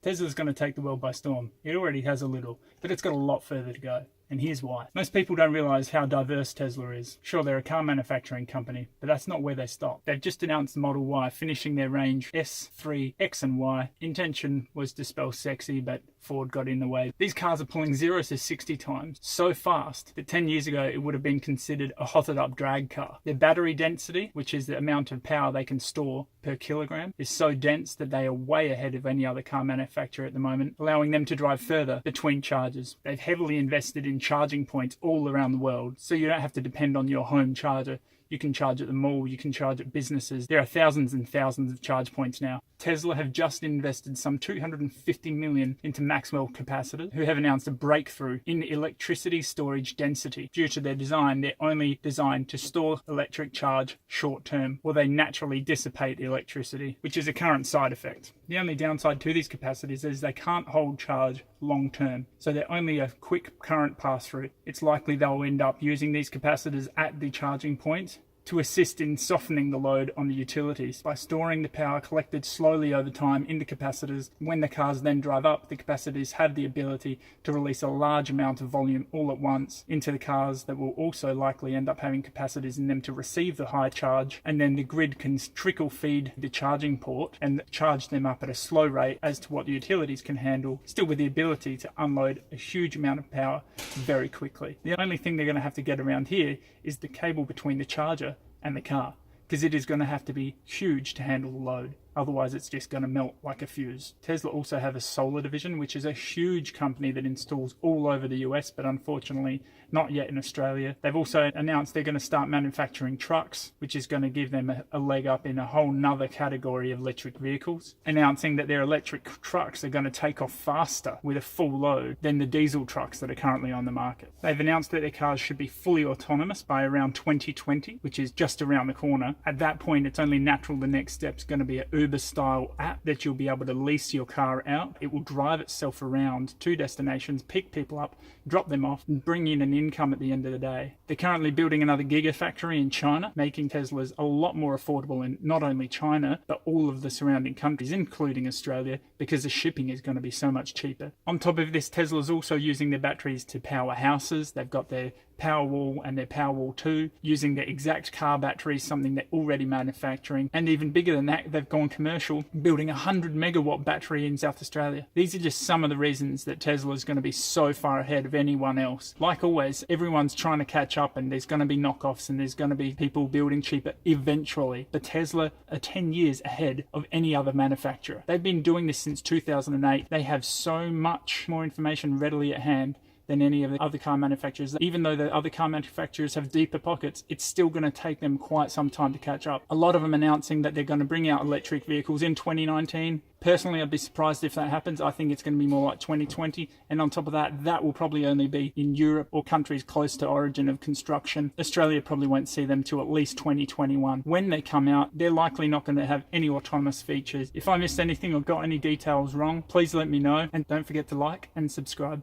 Tesla's going to take the world by storm. It already has a little, but it's got a lot further to go. And here's why. Most people don't realize how diverse Tesla is. Sure, they're a car manufacturing company, but that's not where they stop. They've just announced the Model Y, finishing their range S3, X and Y. Intention was to spell sexy, but Ford got in the way. These cars are pulling 0 to 60 times so fast that 10 years ago it would have been considered a hotted up drag car. Their battery density, which is the amount of power they can store per kilogram, is so dense that they are way ahead of any other car manufacturer at the moment, allowing them to drive further between charges. They've heavily invested in charging points all around the world, so you don't have to depend on your home charger. You can charge at the mall, you can charge at businesses. There are thousands and thousands of charge points now. Tesla have just invested some $250 million into Maxwell capacitors, who have announced a breakthrough in electricity storage density. Due to their design, they're only designed to store electric charge short term, or they naturally dissipate the electricity, which is a current side effect. The only downside to these capacitors is they can't hold charge long term, so they're only a quick current pass through. It's likely they'll end up using these capacitors at the charging point to assist in softening the load on the utilities by storing the power collected slowly over time into capacitors. When the cars then drive up, the capacitors have the ability to release a large amount of volume all at once into the cars that will also likely end up having capacitors in them to receive the high charge, and then the grid can trickle feed the charging port and charge them up at a slow rate as to what the utilities can handle, still with the ability to unload a huge amount of power very quickly. The only thing they're going to have to get around here is the cable between the charger and the car, because it is going to have to be huge to handle the load. Otherwise, it's just going to melt like a fuse. Tesla also have a solar division, which is a huge company that installs all over the US, but unfortunately not yet in Australia. They've also announced they're going to start manufacturing trucks, which is going to give them a leg up in a whole nother category of electric vehicles, announcing that their electric trucks are going to take off faster with a full load than the diesel trucks that are currently on the market. They've announced that their cars should be fully autonomous by around 2020, which is just around the corner. At that point, it's only natural the next step's going to be a Uber-style app that you'll be able to lease your car out. It will drive itself around to destinations, pick people up, drop them off, and bring in an income at the end of the day. They're currently building another gigafactory in China, making Teslas a lot more affordable in not only China, but all of the surrounding countries, including Australia, because the shipping is going to be so much cheaper. On top of this, Tesla's also using their batteries to power houses. They've got their Powerwall and their Powerwall 2 using the exact car batteries, something they're already manufacturing. And even bigger than that, they've gone commercial, building a 100 megawatt battery in South Australia. These are just some of the reasons that Tesla is going to be so far ahead of anyone else. Like always, everyone's trying to catch up, and there's going to be knockoffs and there's going to be people building cheaper eventually. But Tesla are 10 years ahead of any other manufacturer. They've been doing this since 2008. They have so much more information readily at hand than any of the other car manufacturers. Even though the other car manufacturers have deeper pockets, it's still going to take them quite some time to catch up. A lot of them announcing that they're going to bring out electric vehicles in 2019. Personally, I'd be surprised if that happens. I think it's going to be more like 2020. And on top of that, that will probably only be in Europe or countries close to origin of construction. Australia probably won't see them till at least 2021. When they come out, they're likely not going to have any autonomous features. If I missed anything or got any details wrong, please let me know. And don't forget to like and subscribe.